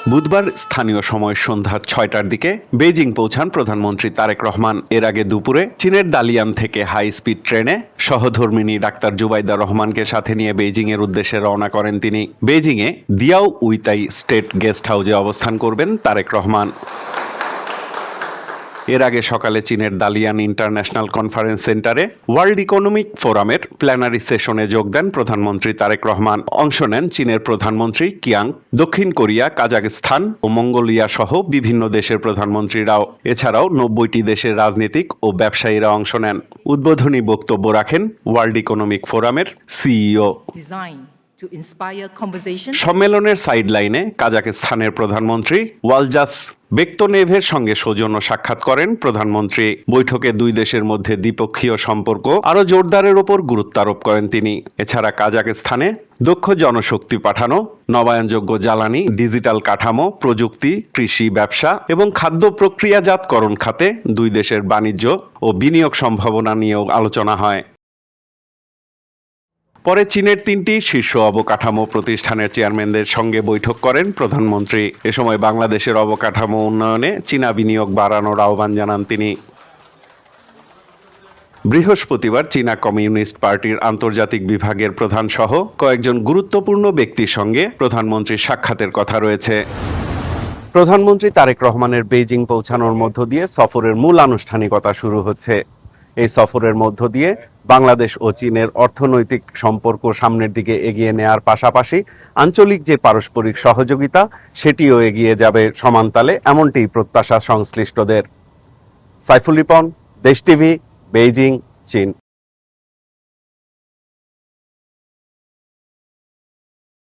বুধবার স্থানীয় সময় সন্ধ্যা ৬টার দিকে বেইজিং পৌঁছান প্রধানমন্ত্রী তারেক রহমান। এর আগে দুপুরে চীনের দালিয়ান থেকে হাই স্পিড ট্রেনে সহধর্মিণী ডাক্তার জুবাইদা রহমানকে সাথে নিয়ে বেইজিংয়ের উদ্দেশ্যে রওনা করেন তিনি। বেইজিংয়ে দিয়াও উইতাই স্টেট গেস্ট হাউসে অবস্থান করবেন তারেক রহমান। এর আগে সকালে চীনের দালিয়ান ইন্টারন্যাশনাল কনফারেন্স সেন্টারে ওয়ার্ল্ড ইকোনমিক ফোরামের প্ল্যানারি সেশনে যোগ দেন প্রধানমন্ত্রী তারেক রহমান। অংশ নেন চীনের প্রধানমন্ত্রী কিয়াং, দক্ষিণ কোরিয়া, কাজাখস্তান ও মঙ্গোলিয়া সহ বিভিন্ন দেশের প্রধানমন্ত্রীরাও। এছাড়াও ৯০টি দেশের রাজনীতিক ও ব্যবসায়ীরা অংশ নেন। উদ্বোধনী বক্তব্য রাখেন ওয়ার্ল্ড ইকোনমিক ফোরামের সিইও। সম্মেলনের সাইডলাইনে কাজাখস্তানের প্রধানমন্ত্রী ওয়ালজাস বেকতোনেভের সঙ্গে সৌজন্য সাক্ষাৎ করেন প্রধানমন্ত্রী। বৈঠকে দুই দেশের মধ্যে দ্বিপক্ষীয় সম্পর্ক আরও জোরদারের ওপর গুরুত্ব আরোপ করেন তিনি। এছাড়া কাজাখস্তানে দক্ষ জনশক্তি পাঠানো, নবায়নযোগ্য জ্বালানি, ডিজিটাল কাঠামো, প্রযুক্তি, কৃষি, ব্যবসা এবং খাদ্য প্রক্রিয়াজাতকরণ খাতে দুই দেশের বাণিজ্য ও বিনিয়োগ সম্ভাবনা নিয়েও আলোচনা হয়। পরে চীনের ৩টি শীর্ষ অবকাঠামো প্রতিষ্ঠানের চেয়ারম্যানদের সঙ্গে বৈঠক করেন প্রধানমন্ত্রী। এ সময় বাংলাদেশের অবকাঠামো উন্নয়নে চীনা বিনিয়োগ বাড়ানোর আহ্বান জানান তিনি। বৃহস্পতিবার চীনা কমিউনিস্ট পার্টির আন্তর্জাতিক বিভাগের প্রধান সহ কয়েকজন গুরুত্বপূর্ণ ব্যক্তির সঙ্গে প্রধানমন্ত্রীর সাক্ষাতের কথা রয়েছে। প্রধানমন্ত্রী তারেক রহমানের বেইজিং পৌঁছানোর মধ্য দিয়ে সফরের মূল আনুষ্ঠানিকতা শুরু হচ্ছে। এই সফরের মধ্য দিয়ে বাংলাদেশ ও চীনের অর্থনৈতিক সম্পর্ক সামনের দিকে এগিয়ে নেওয়ার পাশাপাশি আঞ্চলিক যে পারস্পরিক সহযোগিতা সেটিও এগিয়ে যাবে সমানতালে, এমনটি প্রত্যাশা সংশ্লিষ্টদের। সাইফুল রিপন, দেশ টিভি, বেইজিং, চীন।